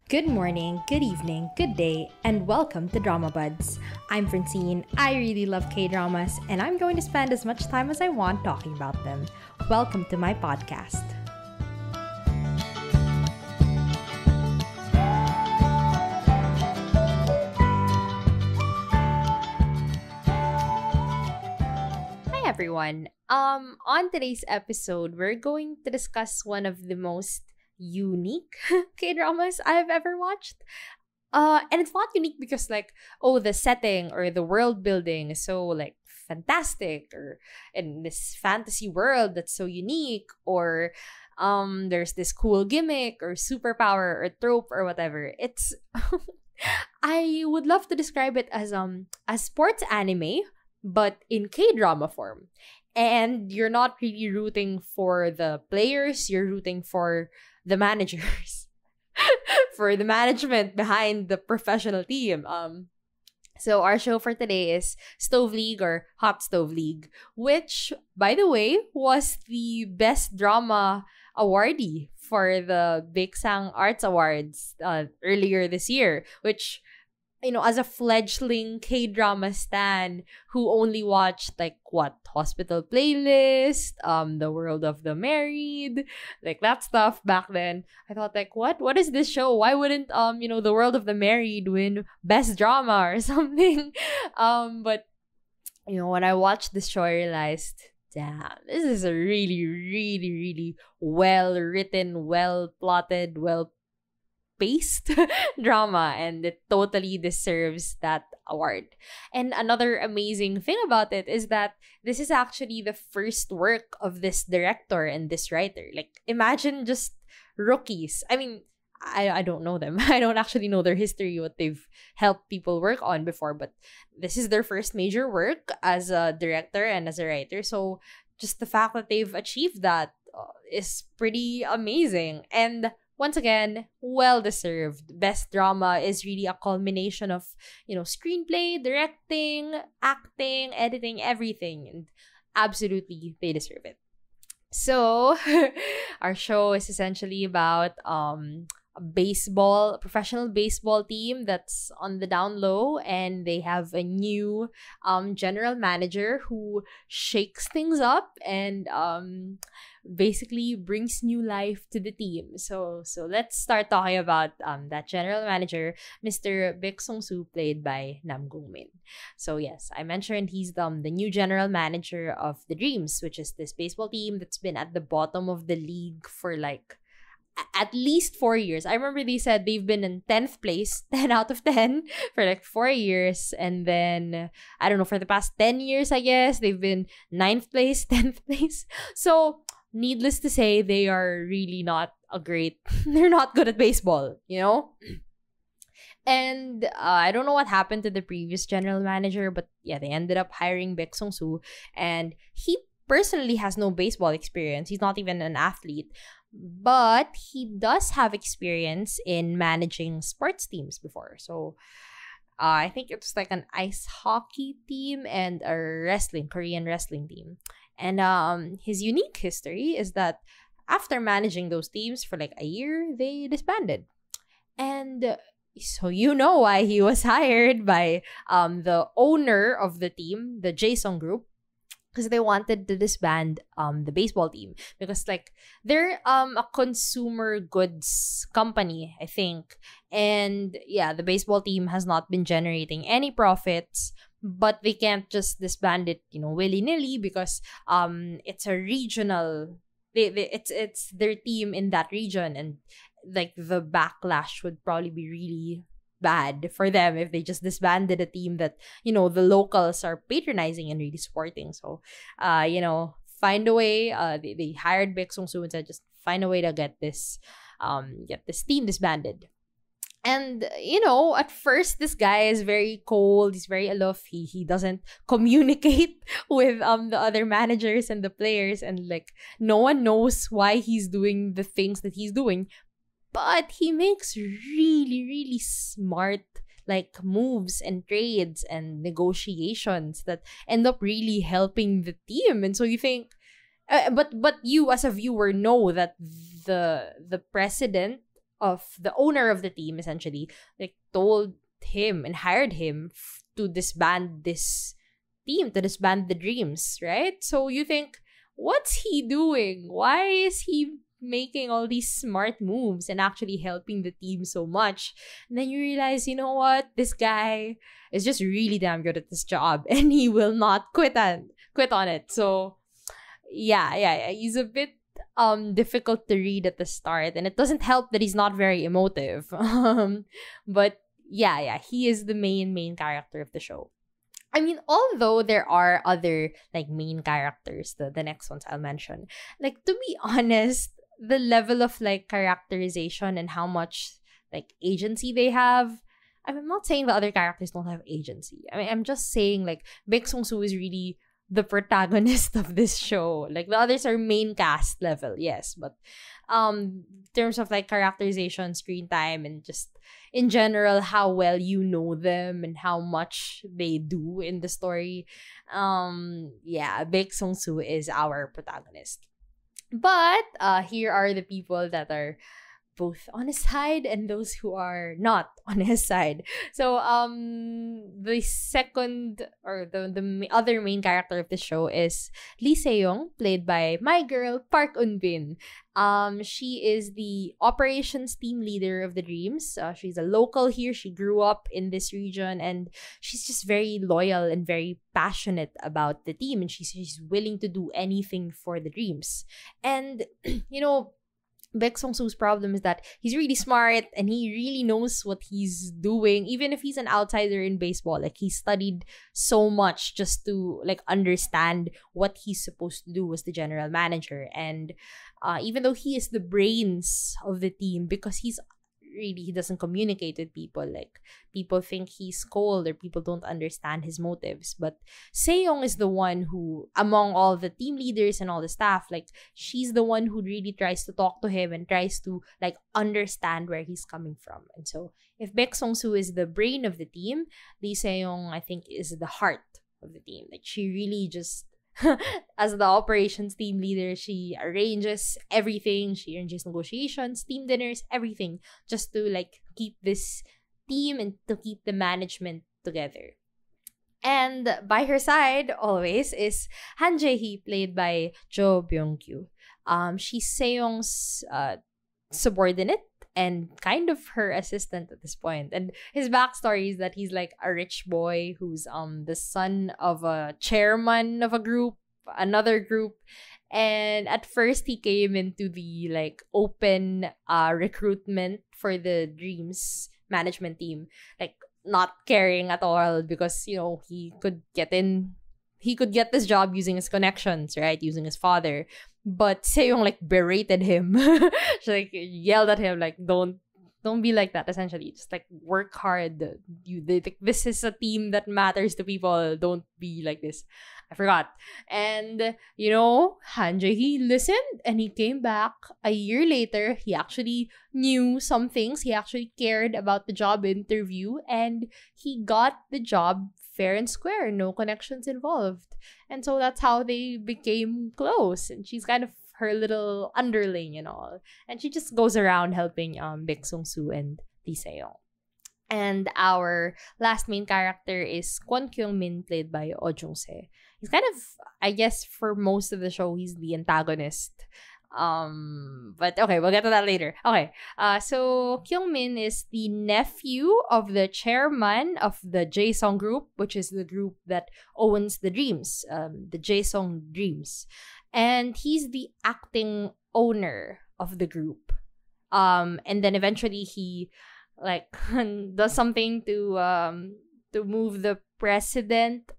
Good morning, good evening, good day, and welcome to Dramabuds. I'm Francine. I really love K-dramas, and I'm going to spend as much time as I want talking about them. Welcome to my podcast. Hi everyone. On today's episode, we're going to discuss one of the most unique K-dramas I've ever watched. And it's not unique because the setting or the world building is so fantastic, or in this fantasy world that's so unique, or there's this cool gimmick or superpower or trope or whatever. It's I would love to describe it as sports anime but in K-drama form. And you're not really rooting for the players, you're rooting for the managers, for the management behind the professional team. So our show for today is Stove League, or Hot Stove League, which, by the way, was the best drama awardee for the Baeksang Arts Awards earlier this year, which, as a fledgling K-drama stan who only watched Hospital Playlist, The World of the Married, that stuff back then, I thought what is this show? Why wouldn't The World of the Married win best drama or something? But when I watched this show, I realized, damn, this is a really, really, really well written, well plotted, well based drama, and it totally deserves that award. And another amazing thing about it is that this is actually the first work of this director and this writer. Imagine just rookies. I mean, I don't know them. I don't actually know their history, what they've helped people work on before, but this is their first major work as a director and as a writer. So just the fact that they've achieved that is pretty amazing. And once again, well-deserved. Best drama is really a culmination of, screenplay, directing, acting, editing, everything. And absolutely, they deserve it. So, our show is essentially about a professional baseball team that's on the down low, and they have a new general manager who shakes things up and basically brings new life to the team. So let's start talking about that general manager, Mr. Baeksang, played by Nam Gong-min. So yes, I mentioned he's the new general manager of the Dreams, which is this baseball team that's been at the bottom of the league for at least 4 years. I remember they said they've been in 10th place, 10 out of 10 for 4 years. And then, I don't know, for the past 10 years, I guess, they've been 9th place, 10th place. So, needless to say, they are really not they're not good at baseball, And I don't know what happened to the previous general manager, but yeah, they ended up hiring Baeksang, and he personally has no baseball experience. He's not even an athlete. But he does have experience in managing sports teams before. So, I think it's an ice hockey team and a Korean wrestling team. And his unique history is that after managing those teams for a year, they disbanded. And so why he was hired by the owner of the team, the Jason Group, because they wanted to disband the baseball team, because they're a consumer goods company, I think. And yeah, the baseball team has not been generating any profits, but they can't just disband it, willy-nilly, because it's a regional, it's their team in that region, and the backlash would probably be really bad for them if they just disbanded a team that the locals are patronizing and really supporting. So find a way. They hired Baeksang and said, just find a way to get this team disbanded. And at first this guy is very cold, he's very aloof, he doesn't communicate with the other managers and the players, and no one knows why he's doing the things that he's doing. But he makes really, really smart moves and trades and negotiations that end up really helping the team. And so you think, but you as a viewer know that the president of the owner of the team, essentially, like told him and hired him to disband this team, to disband the Dreams, right? So you think, what's he doing? Why is he making all these smart moves and actually helping the team so much? And then you realize, you know what? This guy is just really damn good at this job and he will not quit on it. So yeah. He's a bit difficult to read at the start, and it doesn't help that he's not very emotive. But yeah, he is the main character of the show. I mean, although there are other like main characters, the next ones I'll mention, like, to be honest, the level of like characterization and how much like agency they have. I'm not saying the other characters don't have agency. I mean, I'm just saying like Baeksang Soo is really the protagonist of this show. Like, the others are main cast level, yes, but in terms of like characterization, screen time, and just in general how well you know them and how much they do in the story, Baeksang Soo is our protagonist. But here are the people that are both on his side and those who are not on his side. So the second, or the other main character of the show is Lee Se-young, played by my girl Park Eun-bin. She is the operations team leader of the Dreams. She's a local here. She grew up in this region, and she's just very loyal and very passionate about the team, and she's willing to do anything for the Dreams. And you know, Baeksang Soo's problem is that he's really smart and he really knows what he's doing, even if he's an outsider in baseball. Like, he studied so much just to like understand what he's supposed to do as the general manager. And even though he is the brains of the team, because he doesn't communicate with people. Like, people think he's cold or people don't understand his motives. But Se-young is the one who, among all the team leaders and all the staff, like, she's the one who really tries to talk to him and tries to like understand where he's coming from. And so if Baeksang Soo is the brain of the team, Lee Se-young, I think, is the heart of the team. Like, she really just as the operations team leader, she arranges everything. She arranges negotiations, team dinners, everything, just to like keep this team and to keep the management together. And by her side, always, is Han Jae-hee, played by Jo Byung-kyu. She's Se-young's subordinate and kind of her assistant at this point. And his backstory is that he's like a rich boy who's the son of a chairman of another group. And at first he came into the like open recruitment for the Dreams management team, like not caring at all, because you know he could get this job using his connections, right? Using his father. But Se-young like berated him. She like yelled at him like, don't be like that, essentially. Just like work hard. This is a team that matters to people. Don't be like this. I forgot. And you know, Han Jae-hee listened and he came back a year later. He actually knew some things. He actually cared about the job interview, and he got the job fair and square, no connections involved. And so that's how they became close. And she's kind of her little underling and all. And she just goes around helping Baeksang Soo and Lee Se-young. And our last main character is Kwon Kyung-min, played by Oh Jung-se. He's kind of, I guess, for most of the show, he's the antagonist. But okay, we'll get to that later. Okay, so Kyung-min is the nephew of the chairman of the Jaesong group, which is the group that owns the Dreams, the Jaesong Dreams. And he's the acting owner of the group. And then eventually he like does something to move the president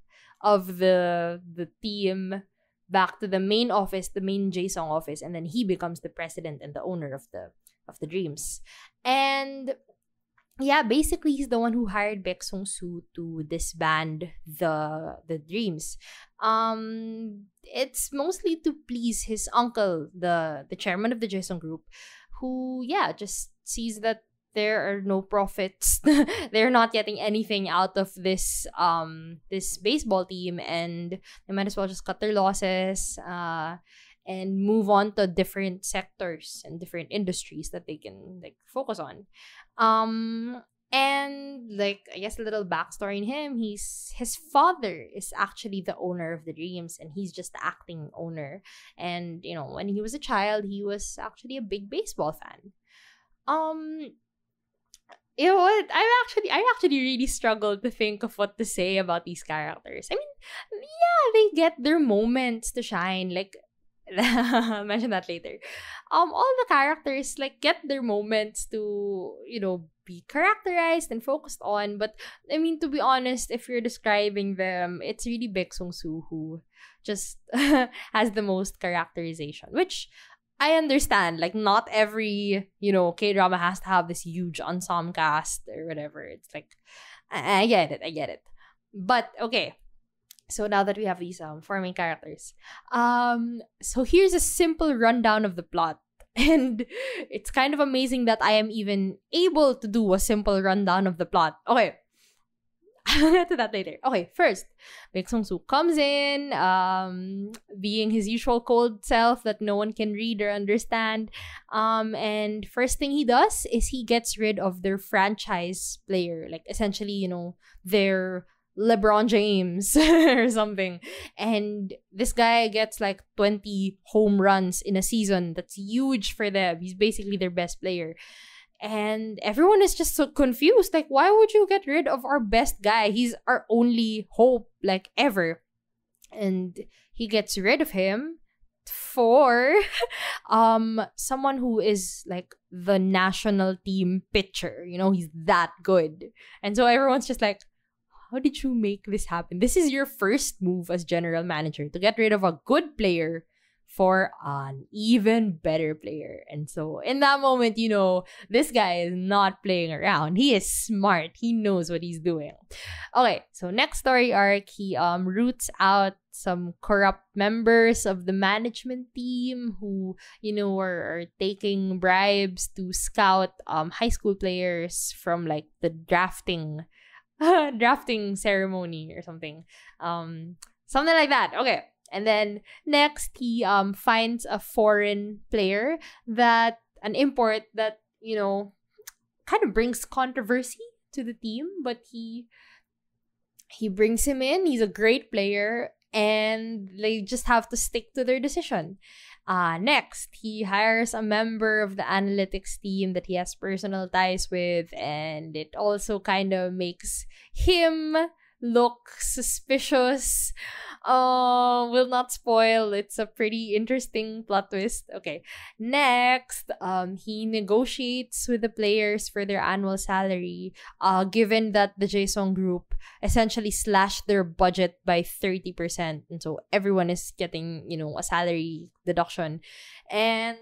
of the team back to the main office, the main Jaesong office, and then he becomes the president and the owner of the Dreams. And yeah, basically he's the one who hired Baeksang Soo to disband the Dreams. It's mostly to please his uncle, the chairman of the Jaesong group, who just sees that there are no profits. They're not getting anything out of this baseball team, and they might as well just cut their losses. and move on to different sectors and different industries that they can like focus on. And like I guess a little backstory in him, his father is actually the owner of the Dreams, and he's just the acting owner. And you know, when he was a child, he was actually a big baseball fan. Um, you know what? I actually really struggled to think of what to say about these characters. I mean, yeah, they get their moments to shine. Like I'll mention that later. All the characters like get their moments to, you know, be characterized and focused on. But I mean, to be honest, if you're describing them, it's really Baeksang who just has the most characterization, which I understand. Like, not every, you know, K-drama has to have this huge ensemble cast or whatever. It's like, I get it. I get it. But, okay. So now that we have these four main characters, so here's a simple rundown of the plot. And it's kind of amazing that I am even able to do a simple rundown of the plot. Okay. I'll get to that later. Okay, first, Baeksang comes in, being his usual cold self that no one can read or understand. And first thing he does is he gets rid of their franchise player, like essentially, you know, their LeBron James or something. And this guy gets like 20 home runs in a season. That's huge for them. He's basically their best player. And everyone is just so confused. Like, why would you get rid of our best guy? He's our only hope, like, ever. And he gets rid of him for someone who is like the national team pitcher. You know, he's that good. And so everyone's just like, how did you make this happen? This is your first move as general manager, to get rid of a good player for an even better player. And so in that moment, you know, this guy is not playing around. He is smart. He knows what he's doing. Okay, so next story arc, he roots out some corrupt members of the management team who, you know, are taking bribes to scout high school players from like the drafting ceremony or something. Something like that. Okay. And then next, he finds a foreign player, an import that, you know, kind of brings controversy to the team, but he brings him in. He's a great player, and they just have to stick to their decision. Next, he hires a member of the analytics team that he has personal ties with, and it also kind of makes him look suspicious. Will not spoil. It's a pretty interesting plot twist. Okay. Next, he negotiates with the players for their annual salary, given that the Jaesong group essentially slashed their budget by 30%. And so everyone is getting, you know, a salary deduction. And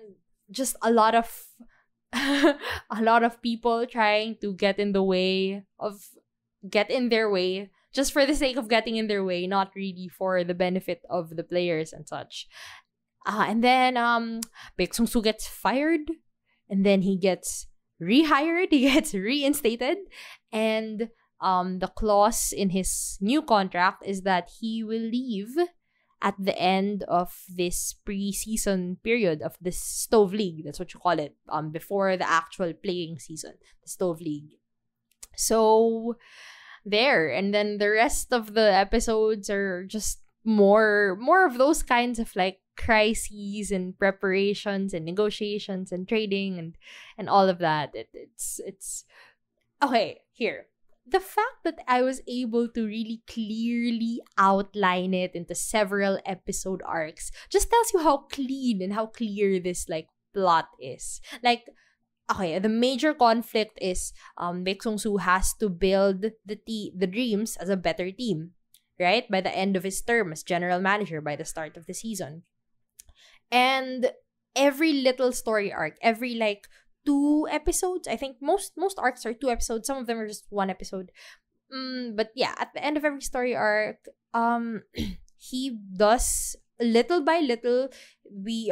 just a lot of a lot of people trying to get in their way just for the sake of getting in their way, not really for the benefit of the players and such. And then Baeksang gets fired, and then he gets rehired, he gets reinstated, and the clause in his new contract is that he will leave at the end of this pre-season period of this Stove League. That's what you call it. Before the actual playing season, the Stove League. So there, and then the rest of the episodes are just more of those kinds of like crises and preparations and negotiations and trading and all of that. It's okay. Here, the fact that I was able to really clearly outline it into several episode arcs just tells you how clean and how clear this like plot is. Like, okay, the major conflict is Baeksang has to build the Dreams as a better team, right? By the end of his term as general manager, by the start of the season. And every little story arc, every like 2 episodes, I think most arcs are 2 episodes, some of them are just 1 episode. But yeah, at the end of every story arc, he does little by little, we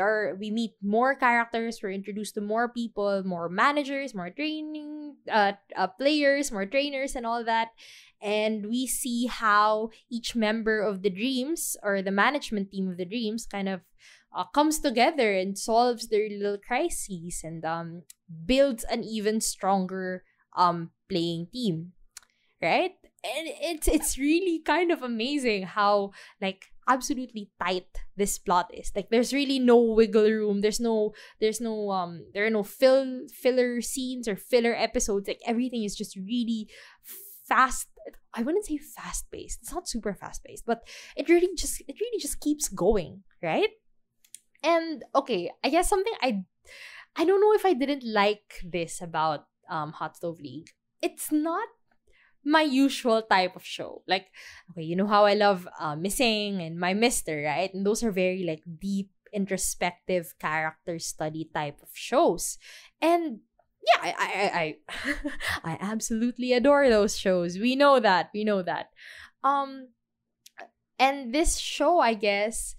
meet more characters, we're introduced to more people, more managers, more training players, more trainers, and all that. And we see how each member of the Dreams, or the management team of the Dreams, kind of comes together and solves their little crises, and builds an even stronger playing team, right? And it's really kind of amazing how, like, absolutely tight this plot is. Like, there's really no wiggle room. There are no filler scenes or filler episodes. Like, everything is just really fast. I wouldn't say fast paced. It's not super fast paced, but it really just keeps going, right? And okay, I guess something I don't know if I didn't like this about Hot Stove League. It's not my usual type of show. Like, okay, you know how I love Missing and My Mister, right? And those are very, like, deep, introspective character study type of shows. And yeah, I I absolutely adore those shows. We know that. Um, and this show, I guess,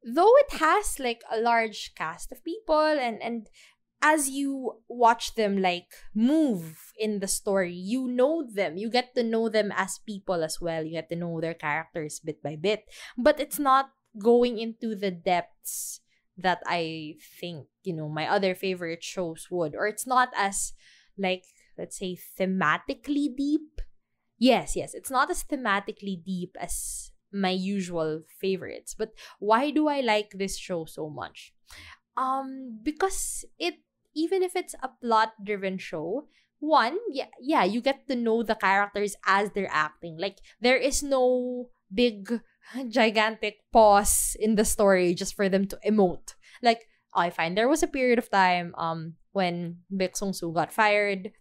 though it has, like, a large cast of people, and as you watch them, like, move in the story, you know them. You get to know them as people as well. You get to know their characters bit by bit. But it's not going into the depths that I think, my other favorite shows would. Or it's not as, like, let's say, thematically deep. Yes, it's not as thematically deep as my usual favorites. But why do I like this show so much? Because even if it's a plot-driven show, one, you get to know the characters as they're acting. Like, there is no big, gigantic pause in the story just for them to emote. Like, I find there was a period of time when Baeksang got fired.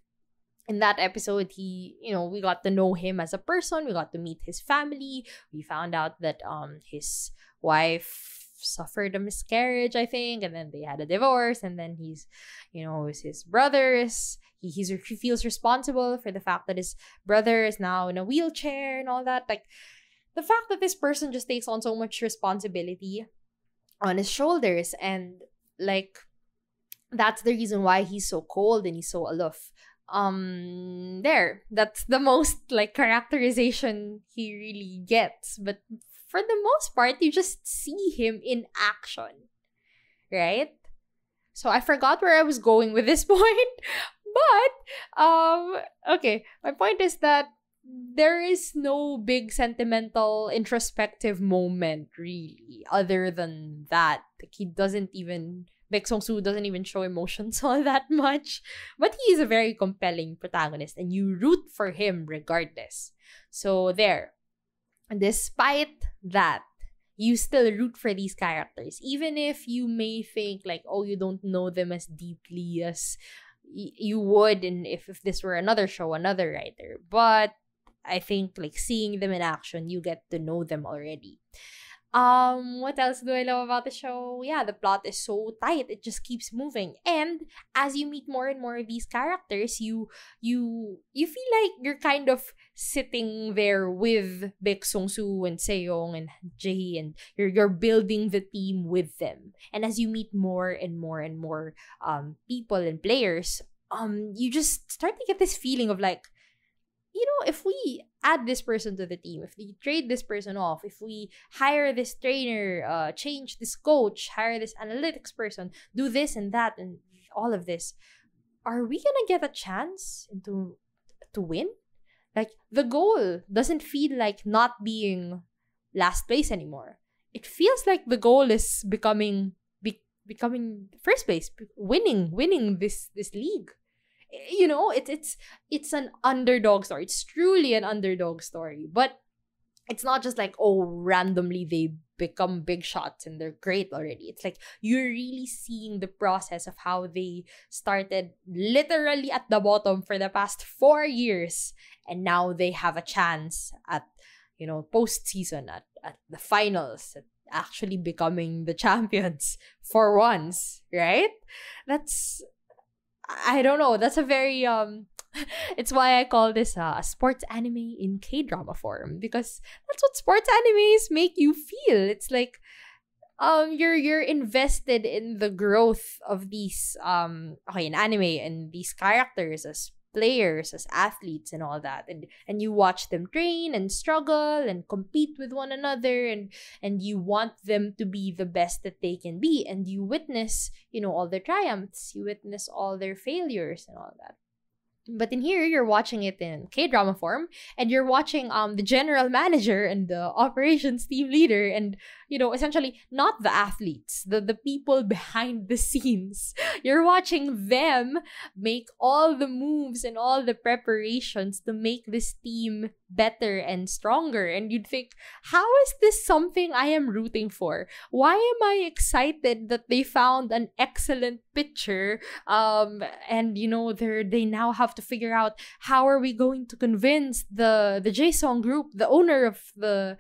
In that episode, we got to know him as a person. We got to meet his family. We found out that his wife suffered a miscarriage, I think, and then they had a divorce, and then he's, his brother he feels responsible for the fact that his brother is now in a wheelchair and all that. Like, the fact that this person just takes on so much responsibility on his shoulders, and, like, that's the reason why he's so cold and he's so aloof. That's the most, like, characterization he really gets. But for the most part, you just see him in action, right? So I forgot where I was going with this point. But okay, my point is that there is no big sentimental introspective moment really other than that. Like, Baeksang doesn't even show emotions all that much, but he is a very compelling protagonist and you root for him regardless. So there, despite that, you still root for these characters, even if you may think, like, oh, you don't know them as deeply as you would if this were another show, another writer. But I think, like, seeing them in action, you get to know them already. What else do I love about the show? Yeah, the plot is so tight. It just keeps moving. And as you meet more and more of these characters, you feel like you're kind of sitting there with Baeksang and Sejong and Jae, and you're building the team with them. And as you meet more and more and more people and players, you just start to get this feeling of, like, if we add this person to the team, if we trade this person off, if we hire this trainer, change this coach, hire this analytics person, do this and that and all of this, are we gonna get a chance to win? Like, the goal doesn't feel like not being last place anymore. It feels like the goal is becoming first place, winning this league. It's an underdog story. It's truly an underdog story. But it's not just like, oh, randomly they become big shots and they're great already. It's like you're really seeing the process of how they started literally at the bottom for the past 4 years, and now they have a chance at, postseason, at the finals, at actually becoming the champions for once, right? I don't know. That's a very it's why I call this a sports anime in K-drama form, because that's what sports animes make you feel. It's like you're invested in the growth of these in anime and these characters as players, as athletes and all that. And you watch them train and struggle and compete with one another, and you want them to be the best that they can be, and you witness, all their triumphs, you witness all their failures and all that. But in here, you're watching it in K-drama form, and you're watching the general manager and the operations team leader, and essentially not the athletes, the people behind the scenes. You're watching them make all the moves and all the preparations to make this team better and stronger. And you'd think, how is this something I am rooting for? Why am I excited that they found an excellent pitcher? And they now have to figure out, how are we going to convince the Jaesong group, the owner of the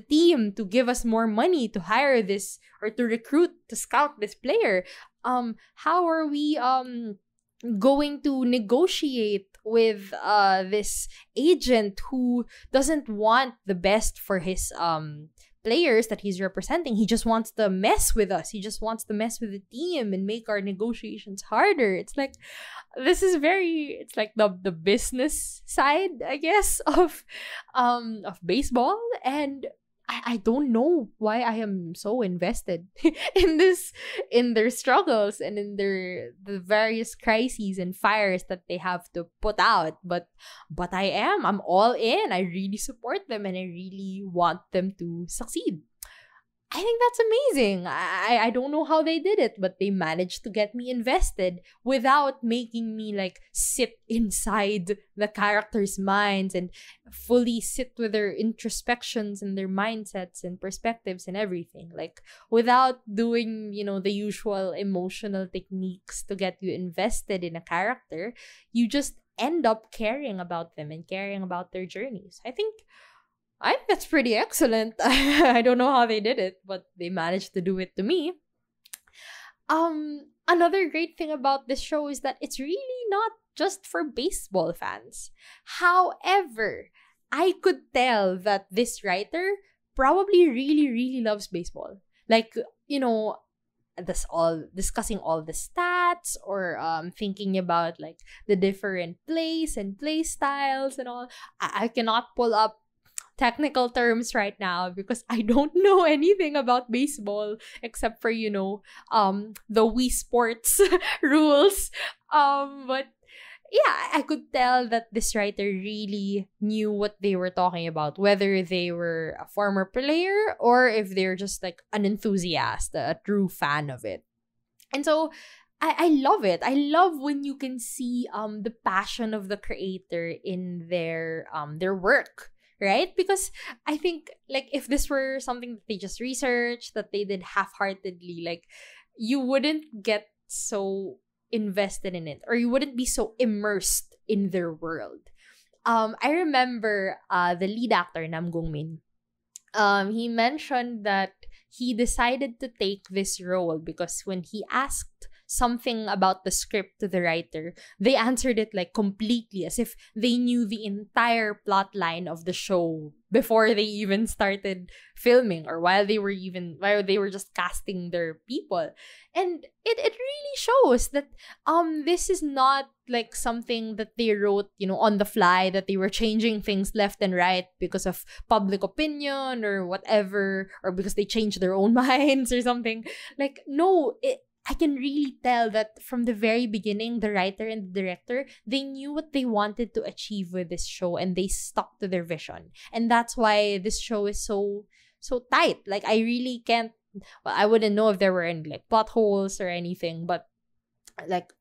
team, to give us more money to hire this, or to recruit, to scout this player? How are we going to negotiate with this agent who doesn't want the best for his players that he's representing? He just wants to mess with us. He just wants to mess with the team and make our negotiations harder. It's like, it's like the business side, I guess, of baseball. And I don't know why I am so invested in their struggles and in the various crises and fires that they have to put out. But I'm all in. I really support them, and I really want them to succeed. I think that's amazing. I don't know how they did it, but they managed to get me invested without making me sit inside the characters' minds and fully sit with their introspections and their mindsets and perspectives and everything. Without doing, the usual emotional techniques to get you invested in a character, you just end up caring about them and caring about their journeys. I think that's pretty excellent. I don't know how they did it, but they managed to do it to me. Another great thing about this show is that it's really not just for baseball fans. However, I could tell that this writer probably really, really loves baseball. Discussing all the stats, or thinking about the different plays and play styles and all. I cannot pull up technical terms right now because I don't know anything about baseball except for the Wii Sports rules. But yeah, I could tell that this writer really knew what they were talking about, whether they were a former player or if they're just an enthusiast, a true fan of it. And so I love it. I love when you can see the passion of the creator in their work. Right? Because I think, if this were something that they just researched, that they did half-heartedly, you wouldn't get so invested in it, or you wouldn't be so immersed in their world. I remember the lead actor, Nam Gong-min. He mentioned that he decided to take this role because when he asked something about the script to the writer, they answered it completely, as if they knew the entire plot line of the show before they even started filming, or while they were just casting their people. And it really shows that this is not something that they wrote on the fly, that they were changing things left and right because of public opinion or whatever, or because they changed their own minds or something. No, I can really tell that from the very beginning, the writer and the director, they knew what they wanted to achieve with this show, and they stuck to their vision. And that's why this show is so tight. I really can't, I wouldn't know if there were any plot holes or anything, but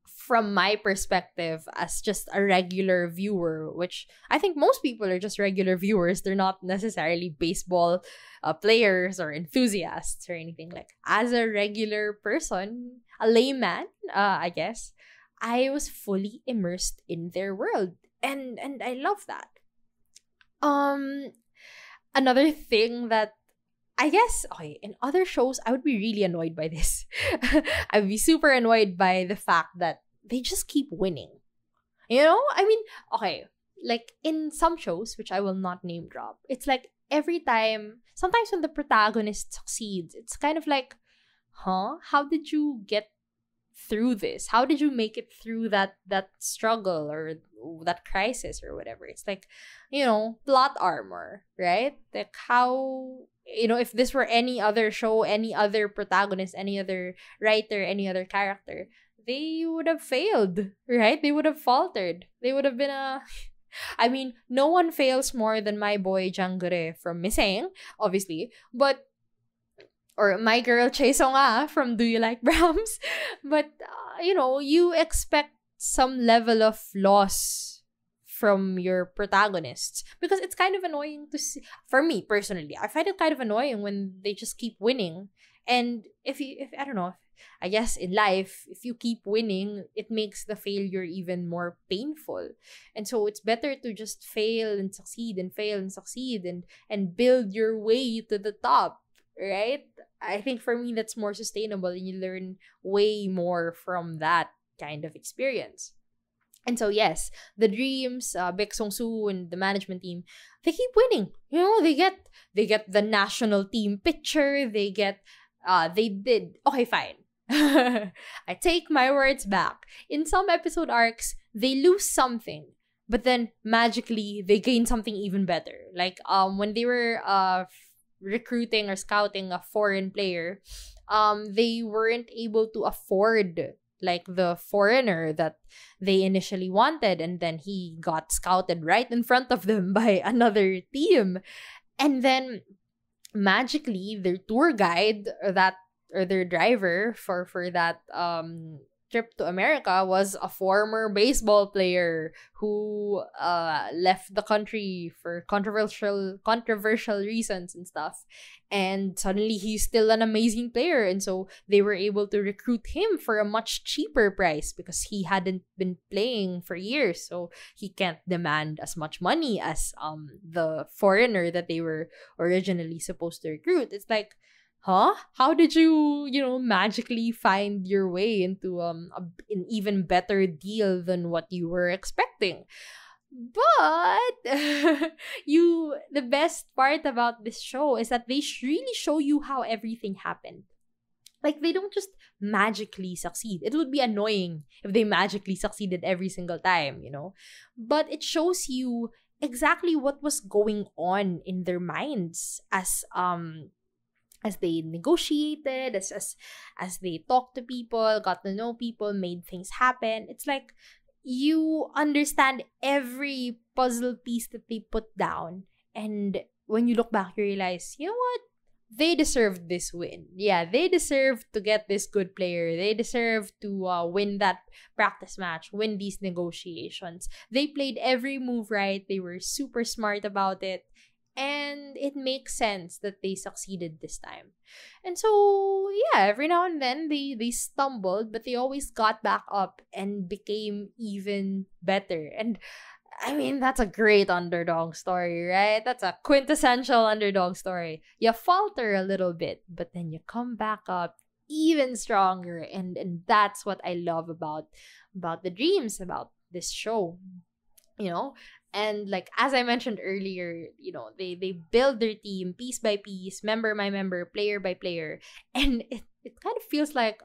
from my perspective as just a regular viewer, which I think most people are just regular viewers, they're not necessarily baseball players or enthusiasts or anything. As a regular person, a layman, I guess, I was fully immersed in their world, and I love that. Another thing that I guess, okay, in other shows, I would be really annoyed by this. I'd be super annoyed by the fact that they just keep winning. I mean, okay, in some shows, which I will not name drop, it's every time, sometimes when the protagonist succeeds, it's kind of how did you get through this? How did you make it through that struggle? Or that crisis or whatever. It's like, plot armor, right? Like how, if this were any other show, any other protagonist, any other writer, any other character, they would have failed, right? They would have faltered. They would have been I mean, no one fails more than my boy Jangure from Miseng, obviously, but or my girl Chaesonga from Do You Like Brahms? But, you expect some level of loss from your protagonists because it's kind of annoying to see. For me, personally, I find it kind of annoying when they just keep winning. And if I don't know, I guess in life, if you keep winning, it makes the failure even more painful. And so it's better to just fail and succeed and fail and succeed and build your way to the top, right? I think for me, that's more sustainable and you learn way more from that kind of experience. And so, yes, the Dreams, Baeksang and the management team, they keep winning. They get the national team picture. They did. Okay, fine. I take my words back. In some episode arcs, they lose something, but then magically they gain something even better. Like when they were recruiting or scouting a foreign player, they weren't able to afford like the foreigner that they initially wanted, and then he got scouted right in front of them by another team. And then magically their tour guide or their driver for that trip to America was a former baseball player who left the country for controversial reasons and stuff. And suddenly he's still an amazing player, and so they were able to recruit him for a much cheaper price because he hadn't been playing for years, so he can't demand as much money as the foreigner that they were originally supposed to recruit. It's like, huh? How did you, magically find your way into an even better deal than what you were expecting? But the best part about this show is that they really show you how everything happened. Like, they don't just magically succeed. It would be annoying if they magically succeeded every single time, But it shows you exactly what was going on in their minds as they negotiated, as they talked to people, got to know people, made things happen. It's like you understand every puzzle piece that they put down. And when you look back, you realize, you know what? They deserved this win. Yeah, they deserve to get this good player. They deserve to win that practice match, win these negotiations. They played every move right. They were super smart about it. And it makes sense that they succeeded this time. And so, yeah, every now and then they stumbled, but they always got back up and became even better. And I mean, that's a great underdog story, right? That's a quintessential underdog story. You falter a little bit, but then you come back up even stronger. And that's what I love about the Dreams, about this show. And like, as I mentioned earlier, they build their team piece by piece, member by member, player by player. And it kind of feels like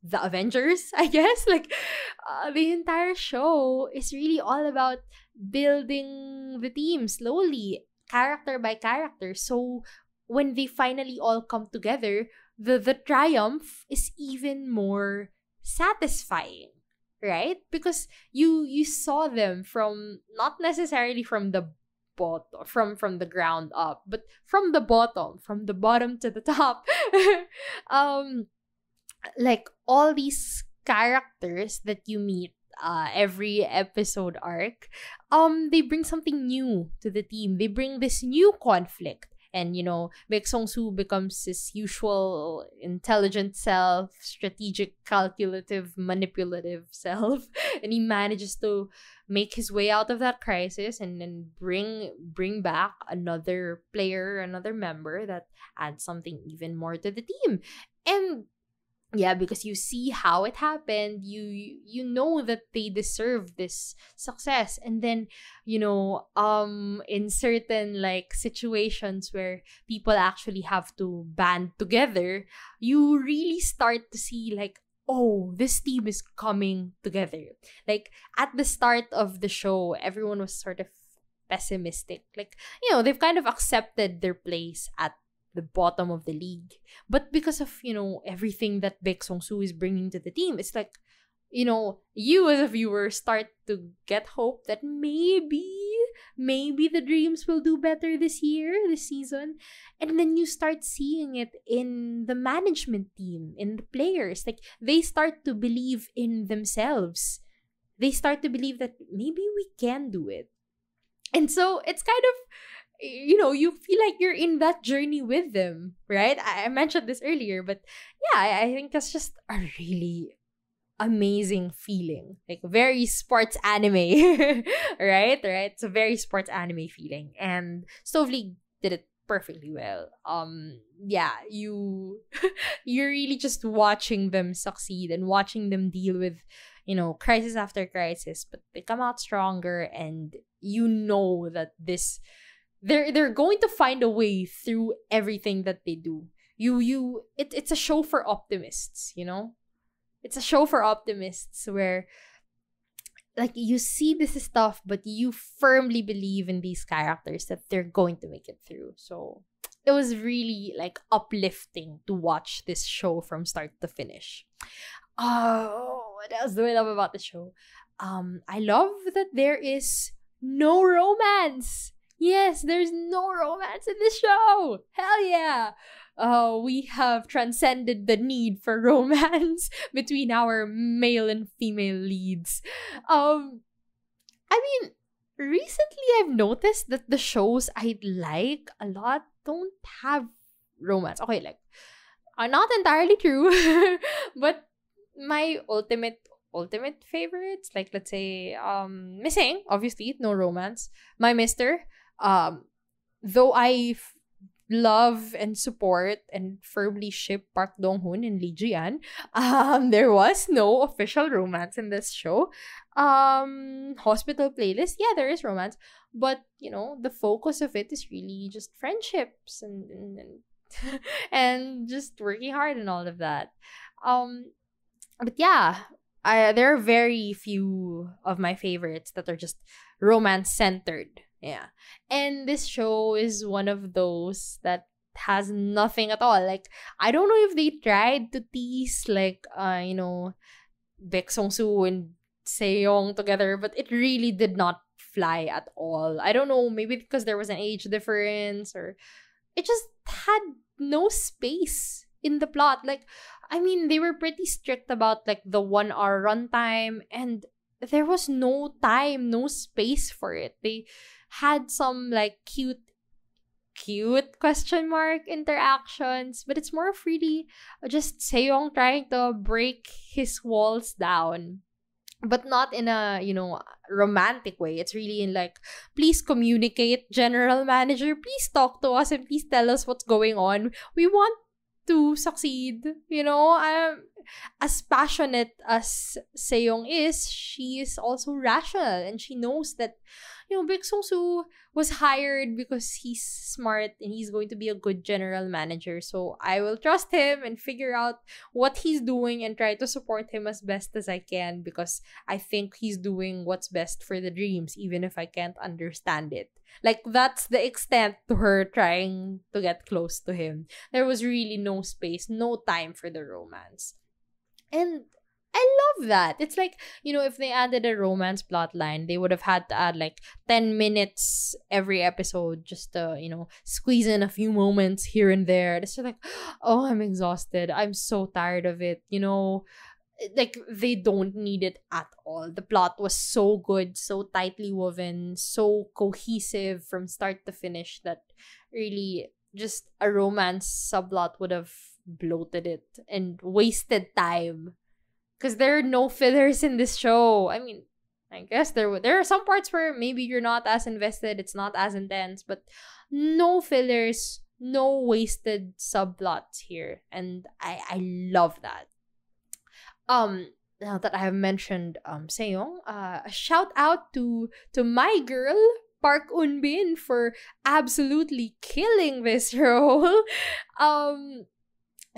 the Avengers, I guess. Like, the entire show is really all about building the team slowly, character by character. So when they finally all come together, the triumph is even more satisfying. Right? Because you saw them from, not necessarily from the bottom, from the ground up, but from the bottom to the top. Like all these characters that you meet every episode arc, they bring something new to the team. They bring this new conflict. And, Baeksang becomes his usual intelligent self, strategic, calculative, manipulative self. And he manages to make his way out of that crisis and then bring back another player, another member that adds something even more to the team. And yeah, because you see how it happened, you know that they deserve this success. And then, in certain like situations where people actually have to band together, you really start to see like, oh, this team is coming together. Like, at the start of the show, everyone was sort of pessimistic. Like, they've kind of accepted their place at the bottom of the league. But because of, everything that Baeksang is bringing to the team, it's like, you as a viewer start to get hope that maybe the Dreams will do better this season. And then you start seeing it in the management team, in the players. Like, they start to believe in themselves. They start to believe that maybe we can do it. And so it's kind of, you feel like you're in that journey with them, right? I mentioned this earlier, but yeah, I think that's just a really amazing feeling. Like, very sports anime. right? It's a very sports anime feeling. And Stove League did it perfectly well. Yeah, you're really just watching them succeed and watching them deal with, crisis after crisis, but they come out stronger, and that they're going to find a way through everything that they do. It's a show for optimists, It's a show for optimists where, like, you see this stuff, but you firmly believe in these characters that they're going to make it through. So it was really, like, uplifting to watch this show from start to finish. Oh, what else do I love about the show? I love that there is no romance. Yes, there's no romance in this show. Hell yeah. We have transcended the need for romance between our male and female leads. I mean, recently I've noticed that the shows I like a lot don't have romance. Okay, like, not entirely true, but my ultimate favorites, like, let's say, Missing, obviously, no romance. My Mister, though I love and support and firmly ship Park Dong-hoon and Lee Ji-an, there was no official romance in this show. Hospital Playlist, yeah, there is romance, but the focus of it is really just friendships and and just working hard and all of that. But yeah, there are very few of my favorites that are just romance centered. Yeah. And this show is one of those that has nothing at all. Like, I don't know if they tried to tease, like, Baeksang and Sejong together, but it really did not fly at all. I don't know, maybe because there was an age difference, or it just had no space in the plot. Like, I mean, they were pretty strict about, like, the 1 hour runtime, and there was no time, no space for it. They had some, like, cute question mark interactions, but it's more of really just Sejong trying to break his walls down, but not in a romantic way. It's really in, like, please communicate, general manager, please talk to us and please tell us what's going on. We want to succeed. As passionate as Sejong is, she is also rational, and she knows that Baeksang was hired because he's smart and he's going to be a good general manager. So I will trust him and figure out what he's doing and try to support him as best as I can, because I think he's doing what's best for the Dreams, even if I can't understand it. Like, that's the extent to her trying to get close to him. There was really no space, no time for the romance. And I love that. It's like, if they added a romance plot line, they would have had to add, like, 10 minutes every episode just to, squeeze in a few moments here and there. It's just like, oh, I'm exhausted. I'm so tired of it. Like, they don't need it at all. The plot was so good, so tightly woven, so cohesive from start to finish that really just a romance subplot would have bloated it and wasted time. Because there are no fillers in this show. I mean, I guess there are some parts where maybe you're not as invested, it's not as intense, but no fillers, no wasted subplots here. And I love that. Now that I have mentioned Sejong, a shout out to my girl, Park Eun-bin, for absolutely killing this role.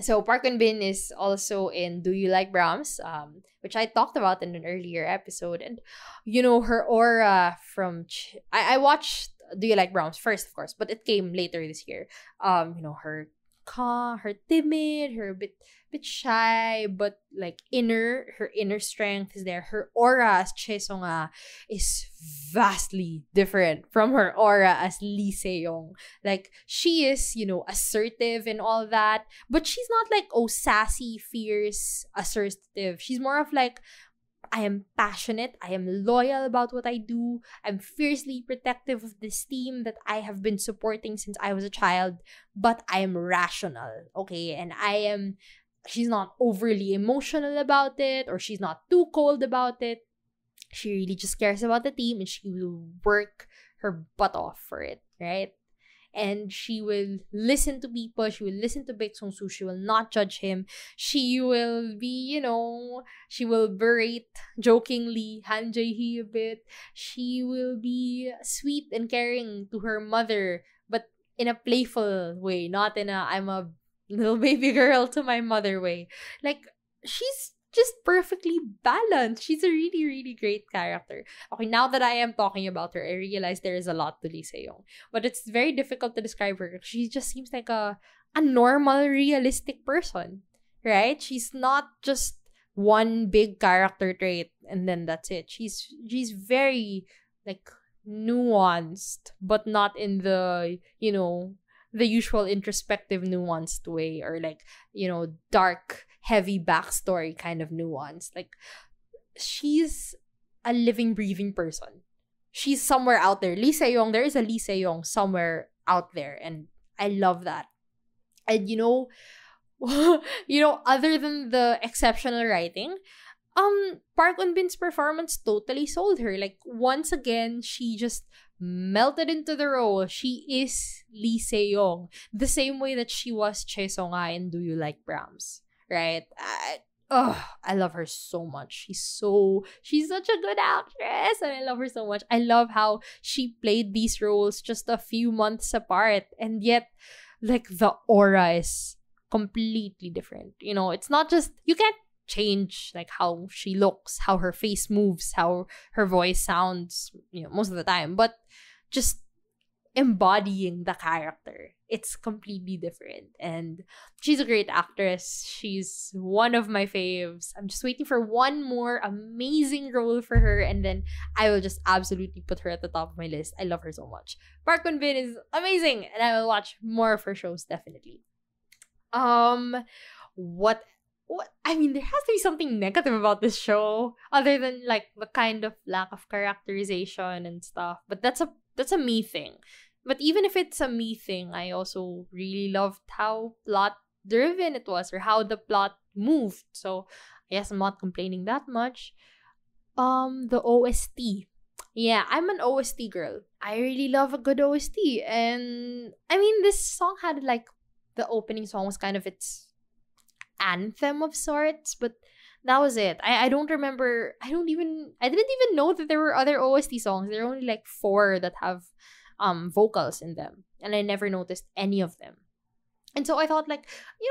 So Park Eun Bin is also in Do You Like Brahms, which I talked about in an earlier episode. And her aura from I watched Do You Like Brahms first, of course, but it came later this year. Her calm, her timid, her bit shy, but like her inner strength is there. Her aura as Chae Song-a is vastly different from her aura as Lee Se-young. Like, she is, assertive and all that, but she's not like, oh, sassy, fierce, assertive. She's more of like, I am passionate, I am loyal about what I do, I'm fiercely protective of this team that I have been supporting since I was a child, but I am rational, okay? And she's not overly emotional about it, or she's not too cold about it. She really just cares about the team, and she will work her butt off for it, right? And she will listen to people. She will listen to Baeksang Soo. She will not judge him. She will be, she will berate jokingly Han Jae-hee a bit. She will be sweet and caring to her mother, but in a playful way, not in a I'm a little baby girl to my mother way. Like, she's just perfectly balanced. She's a really, really great character. Okay, now that I am talking about her, I realize there is a lot to Lee Se-young. But it's very difficult to describe her. She just seems like a normal, realistic person. Right? She's not just one big character trait and then that's it. She's very like nuanced, but not in the, the usual introspective nuanced way, or like, dark heavy backstory kind of nuance. Like, she's a living, breathing person. She's somewhere out there. Lee Se-young, there is a Lee Se-young somewhere out there, and I love that. And other than the exceptional writing, Park Eun Bin's performance totally sold her. Like, once again, she just melted into the role. She is Lee Se-young, the same way that she was Chae Song-a in Do You Like Brahms? Right? I love her so much. She's such a good actress, and I love her so much. I love how she played these roles just a few months apart, and yet, like, the aura is completely different. It's not just, you can't change like how she looks, how her face moves, how her voice sounds, most of the time, but just embodying the character, it's completely different. And she's a great actress. She's one of my faves. I'm just waiting for one more amazing role for her, and then I will just absolutely put her at the top of my list. I love her so much. Park Eun Bin is amazing, and I will watch more of her shows, definitely. What I mean, there has to be something negative about this show, other than like the kind of lack of characterization and stuff. But that's a me thing. But even if it's a me thing, I also really loved how plot driven it was, or how the plot moved. So I guess I'm not complaining that much. The OST. Yeah, I'm an OST girl. I really love a good OST. And I mean, this song had like, the opening song was kind of its anthem of sorts, but that was it. I don't remember. I didn't even know that there were other OST songs. There are only like 4 that have vocals in them, and I never noticed any of them. And so I thought, like,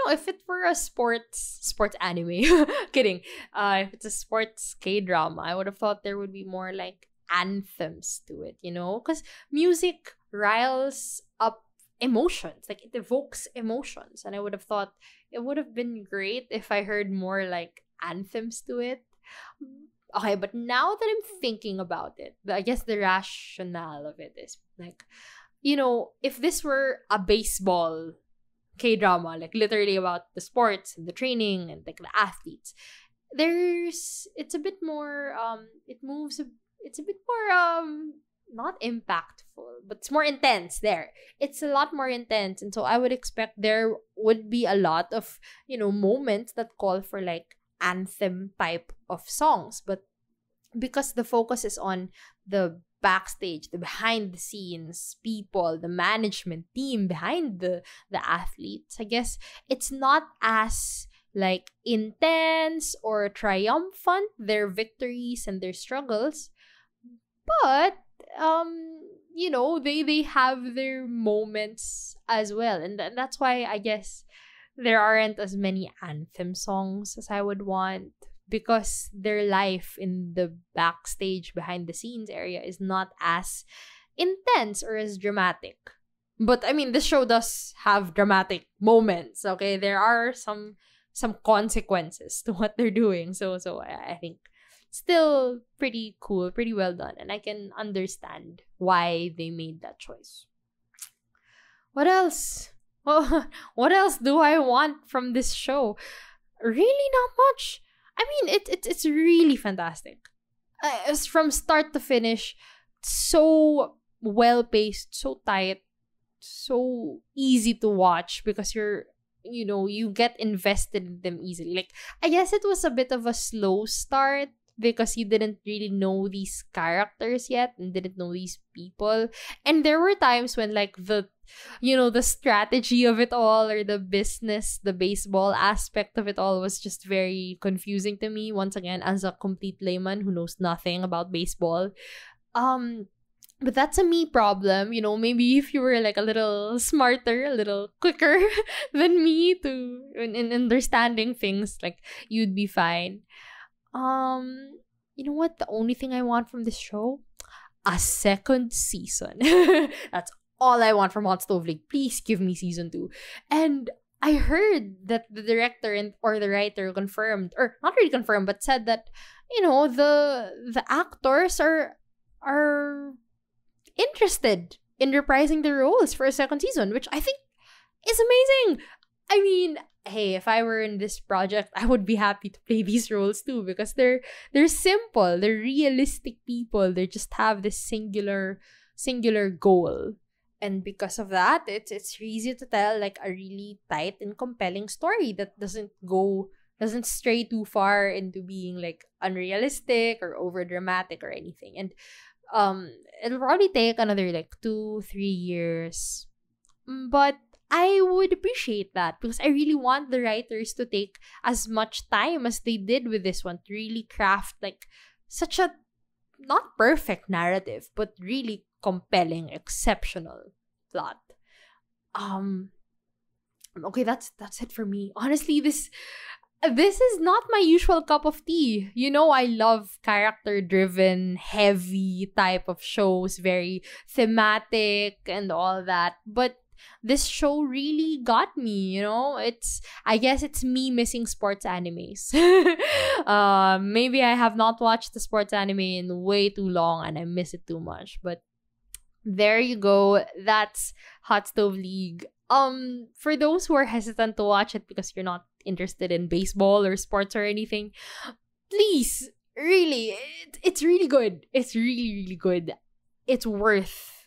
if it were a sports anime, kidding, if it's a sports K-drama, I would have thought there would be more like anthems to it, because music riles up emotions, like it evokes emotions, and I would have thought it would have been great if I heard more like anthems to it. Okay, but now that I'm thinking about it, I guess the rationale of it is like, if this were a baseball K-drama, like literally about the sports and the training and like the athletes, it's a bit more it's a bit more not impactful, but it's more intense there. It's a lot more intense, and so I would expect there would be a lot of, moments that call for like anthem type of songs. But because the focus is on the backstage, the behind the scenes people, the management team behind the athletes, I guess it's not as like intense or triumphant, their victories and their struggles, but they have their moments as well. And that's why I guess there aren't as many anthem songs as I would want, because their life in the backstage behind the scenes area is not as intense or as dramatic. But I mean, this show does have dramatic moments. Okay, there are some consequences to what they're doing. So I think still pretty cool, pretty well done, and I can understand why they made that choice. What else? Well, what else do I want from this show? Really, not much. I mean, it's really fantastic. It's from start to finish, so well paced, so tight, so easy to watch, because you get invested in them easily. Like, I guess it was a bit of a slow start because you didn't really know these characters yet and didn't know these people. And there were times when, like, the strategy of it all, or the business, the baseball aspect of it all, was just very confusing to me, once again, as a complete layman who knows nothing about baseball. But that's a me problem. Maybe if you were like a little smarter, a little quicker than me in understanding things, like, you'd be fine. You know what? The only thing I want from this show? A second season. That's all I want from Hot Stove League. Please give me season 2. And I heard that the director or the writer confirmed, or not really confirmed, but said that, the actors are interested in reprising their roles for a second season, which I think is amazing. I mean, hey, if I were in this project, I would be happy to play these roles too, because they're simple, they're realistic people. They just have this singular goal. And because of that, it's easy to tell, like, a really tight and compelling story that doesn't stray too far into being, like, unrealistic or over dramatic or anything. And it'll probably take another, like, 2-3 years, but I would appreciate that, because I really want the writers to take as much time as they did with this one to really craft, like, such a not perfect narrative, but really compelling, exceptional plot. Okay, that's it for me. Honestly, this is not my usual cup of tea. I love character-driven, heavy type of shows, very thematic and all that. But this show really got me, I guess it's me missing sports animes. Maybe I have not watched the sports anime in way too long and I miss it too much. But there you go. That's Hot Stove League. For those who are hesitant to watch it because you're not interested in baseball or sports or anything, please, really, it's really good. It's really, really good. It's worth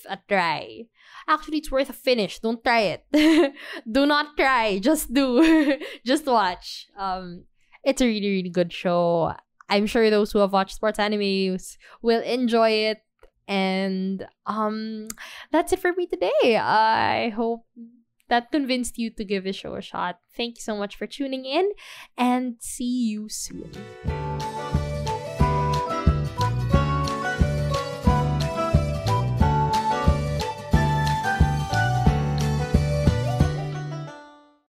a try. Actually, it's worth a finish. Don't try it. Do not try. Just do. Just watch. It's a really, really good show. I'm sure those who have watched sports animes will enjoy it. And that's it for me today. I hope that convinced you to give the show a shot. Thank you so much for tuning in, and see you soon.